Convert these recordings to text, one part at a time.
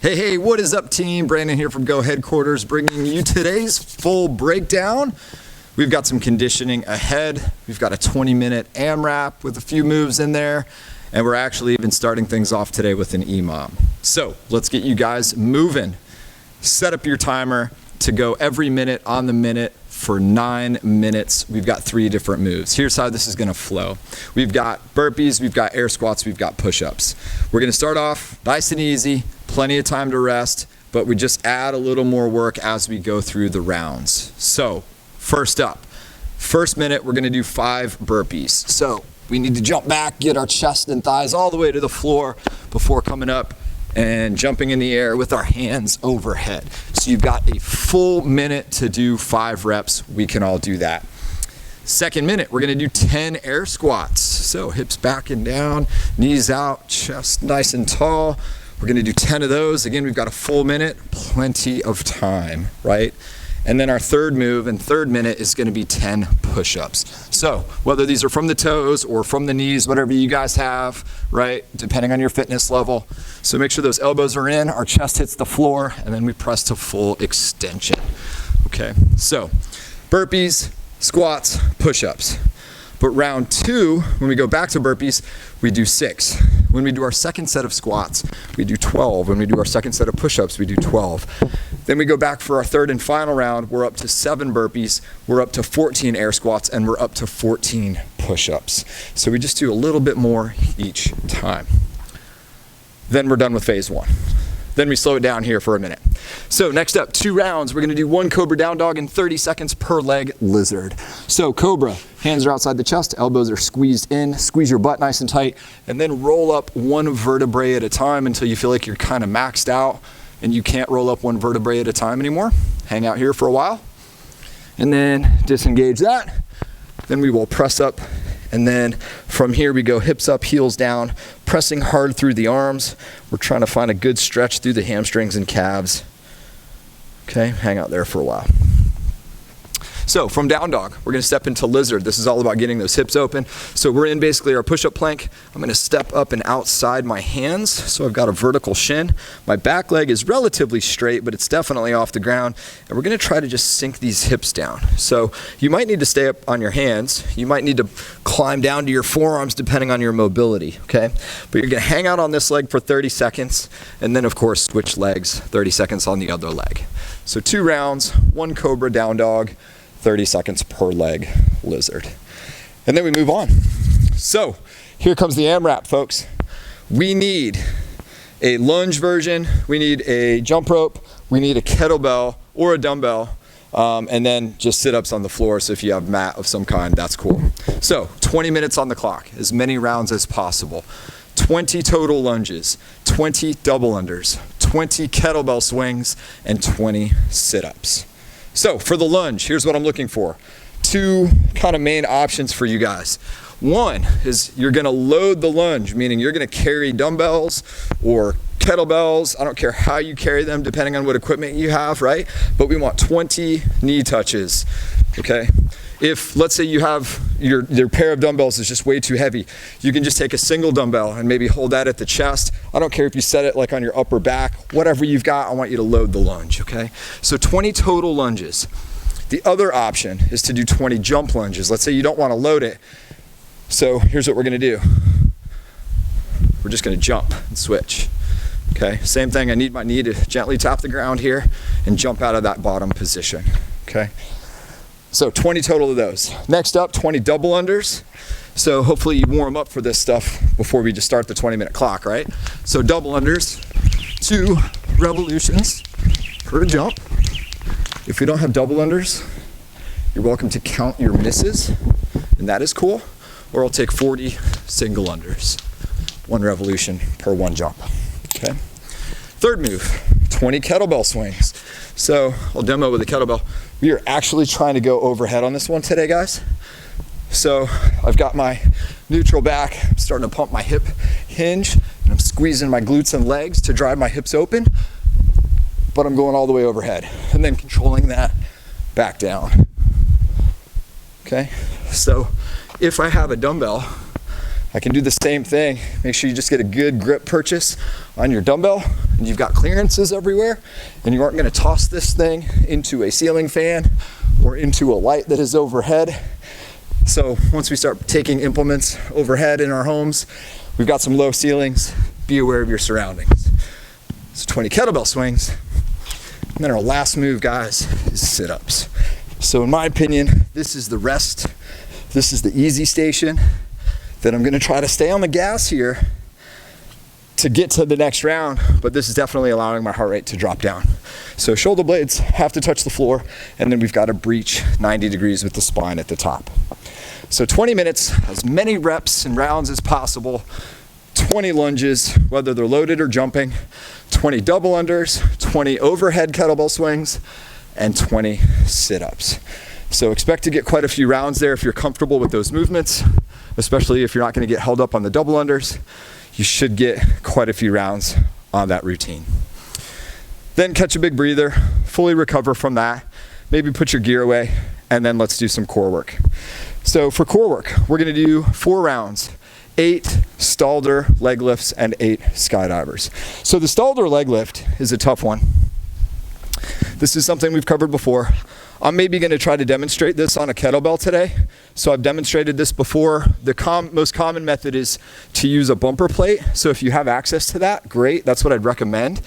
Hey, what is up, team? Brandon here from Go Headquarters, bringing you today's full breakdown. We've got some conditioning ahead. We've got a 20-minute AMRAP with a few moves in there, and we're actually even starting things off today with an EMOM. So let's get you guys moving. Set up your timer to go every minute on the minute for 9 minutes. We've got 3 different moves. Here's how this is gonna flow. We've got burpees, we've got air squats, we've got push-ups. We're gonna start off nice and easy, plenty of time to rest, but we just add a little more work as we go through the rounds. So, first up, first minute, we're gonna do 5 burpees. So, we need to jump back, get our chest and thighs all the way to the floor before coming up and jumping in the air with our hands overhead. So you've got a full minute to do 5 reps. We can all do that. Second minute, we're gonna do 10 air squats. So hips back and down, knees out, chest nice and tall. We're gonna do 10 of those. Again, we've got a full minute, plenty of time, right? And then our third move and third minute is gonna be 10 push-ups. So whether these are from the toes or from the knees, whatever you guys have, right? Depending on your fitness level. So make sure those elbows are in, our chest hits the floor, and then we press to full extension. Okay, so burpees, squats, push-ups. But round 2, when we go back to burpees, we do 6. When we do our second set of squats, we do 12. When we do our second set of push-ups, we do 12. Then we go back for our third and final round, we're up to 7 burpees, we're up to 14 air squats, and we're up to 14 push-ups. So we just do a little bit more each time. Then we're done with phase 1. Then we slow it down here for a minute. So next up, 2 rounds. We're gonna do 1 Cobra down dog and 30 seconds per leg lizard. So Cobra, hands are outside the chest, elbows are squeezed in, squeeze your butt nice and tight, and then roll up 1 vertebrae at a time until you feel like you're kind of maxed out and you can't roll up 1 vertebrae at a time anymore. Hang out here for a while, and then disengage that. Then we will press up, and then from here we go hips up, heels down, pressing hard through the arms. We're trying to find a good stretch through the hamstrings and calves. Okay, hang out there for a while. So from down dog, we're gonna step into lizard. This is all about getting those hips open. So we're in basically our push-up plank. I'm gonna step up and outside my hands. So I've got a vertical shin. My back leg is relatively straight, but it's definitely off the ground. And we're gonna try to just sink these hips down. So you might need to stay up on your hands. You might need to climb down to your forearms depending on your mobility, okay? But you're gonna hang out on this leg for 30 seconds, and then of course switch legs, 30 seconds on the other leg. So 2 rounds, 1 Cobra down dog, 30 seconds per leg lizard. And then we move on. So here comes the AMRAP, folks. We need a lunge version, we need a jump rope, we need a kettlebell or a dumbbell, and then just sit-ups on the floor. So if you have mat of some kind, that's cool. So 20 minutes on the clock, as many rounds as possible. 20 total lunges, 20 double unders, 20 kettlebell swings, and 20 sit-ups. So for the lunge, here's what I'm looking for. 2 kind of main options for you guys. One is you're gonna load the lunge, meaning you're gonna carry dumbbells or kettlebells. I don't care how you carry them, depending on what equipment you have, right? But we want 20 knee touches, okay? If, let's say you have your pair of dumbbells is just way too heavy, you can just take a single dumbbell and maybe hold that at the chest. I don't care if you set it like on your upper back, whatever you've got, I want you to load the lunge, okay? So 20 total lunges. The other option is to do 20 jump lunges. Let's say you don't want to load it. So here's what we're gonna do. We're just gonna jump and switch, okay? Same thing, I need my knee to gently tap the ground here and jump out of that bottom position, okay? So 20 total of those. Next up, 20 double unders. So hopefully you warm up for this stuff before we just start the 20-minute clock, right? So double unders, 2 revolutions per jump. If we don't have double unders, you're welcome to count your misses, and that is cool. Or I'll take 40 single unders, 1 revolution per 1 jump, okay? Third move, 20 kettlebell swings. So I'll demo with a kettlebell. We are actually trying to go overhead on this one today, guys. So I've got my neutral back, I'm starting to pump my hip hinge, and I'm squeezing my glutes and legs to drive my hips open, but I'm going all the way overhead, and then controlling that back down. Okay, so if I have a dumbbell, I can do the same thing. Make sure you just get a good grip purchase on your dumbbell, and you've got clearances everywhere, and you aren't gonna toss this thing into a ceiling fan or into a light that is overhead. So once we start taking implements overhead in our homes, we've got some low ceilings. Be aware of your surroundings. So 20 kettlebell swings. And then our last move, guys, is sit-ups. So in my opinion, this is the rest. This is the easy station. Then I'm gonna try to stay on the gas here to get to the next round, but this is definitely allowing my heart rate to drop down. So shoulder blades have to touch the floor, and then we've got to breach 90 degrees with the spine at the top. So 20 minutes, as many reps and rounds as possible, 20 lunges, whether they're loaded or jumping, 20 double unders, 20 overhead kettlebell swings, and 20 sit-ups. So expect to get quite a few rounds there if you're comfortable with those movements, especially if you're not going to get held up on the double unders. You should get quite a few rounds on that routine. Then catch a big breather, fully recover from that, maybe put your gear away, and then let's do some core work. So for core work, we're going to do 4 rounds, 8 stalder leg lifts and 8 skydivers. So the stalder leg lift is a tough one. This is something we've covered before. I'm maybe going to try to demonstrate this on a kettlebell today. So I've demonstrated this before. The most common method is to use a bumper plate. So if you have access to that, great. That's what I'd recommend.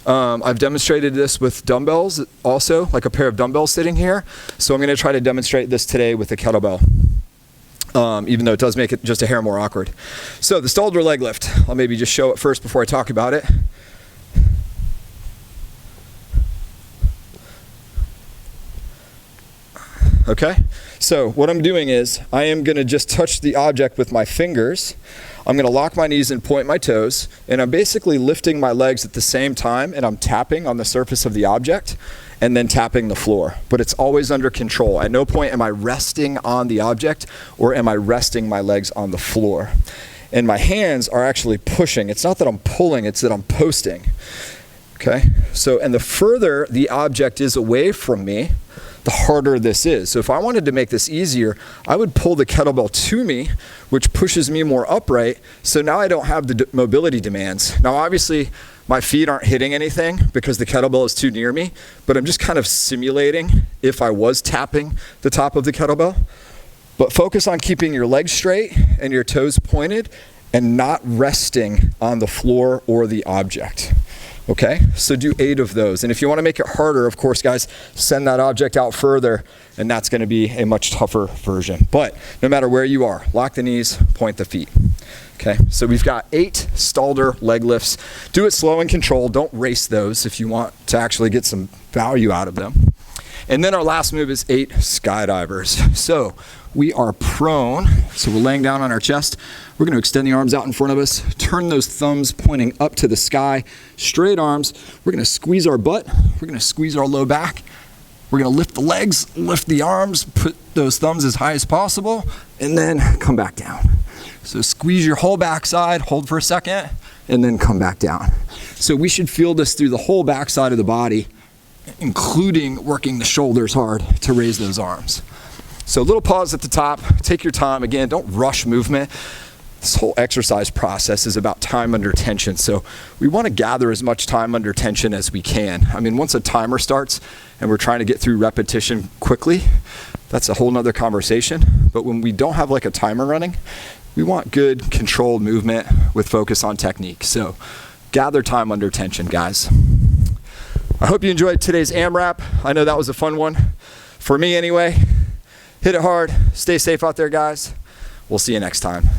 I've demonstrated this with dumbbells also, like a pair of dumbbells sitting here. So I'm going to try to demonstrate this today with a kettlebell, even though it does make it just a hair more awkward. So the stalder leg lift, I'll maybe just show it first before I talk about it. Okay, so what I'm doing is I am going to just touch the object with my fingers. I'm going to lock my knees and point my toes, and I'm basically lifting my legs at the same time, and I'm tapping on the surface of the object and then tapping the floor. But it's always under control. At no point am I resting on the object or am I resting my legs on the floor. And my hands are actually pushing. It's not that I'm pulling, it's that I'm posting. Okay, so and the further the object is away from me, the harder this is. So if I wanted to make this easier, I would pull the kettlebell to me, which pushes me more upright. So now I don't have the mobility demands. Now obviously my feet aren't hitting anything because the kettlebell is too near me, but I'm just kind of simulating if I was tapping the top of the kettlebell. But focus on keeping your legs straight and your toes pointed and not resting on the floor or the object. Okay, so do 8 of those. And if you want to make it harder, of course, guys, send that object out further, and that's going to be a much tougher version. But no matter where you are, lock the knees, point the feet. Okay, so we've got 8 stalder leg lifts. Do it slow and controlled. Don't race those if you want to actually get some value out of them. And then our last move is 8 skydivers. So we are prone, so we're laying down on our chest. We're going to extend the arms out in front of us, turn those thumbs pointing up to the sky, straight arms. We're going to squeeze our butt. We're going to squeeze our low back. We're going to lift the legs, lift the arms, put those thumbs as high as possible, and then come back down. So squeeze your whole backside, hold for a second, and then come back down. So we should feel this through the whole backside of the body, including working the shoulders hard to raise those arms. So a little pause at the top, take your time. Again, don't rush movement. This whole exercise process is about time under tension. So we want to gather as much time under tension as we can. I mean, once a timer starts and we're trying to get through repetition quickly, that's a whole nother conversation. But when we don't have like a timer running, we want good controlled movement with focus on technique. So gather time under tension, guys. I hope you enjoyed today's AMRAP. I know that was a fun one. For me anyway. Hit it hard. Stay safe out there, guys. We'll see you next time.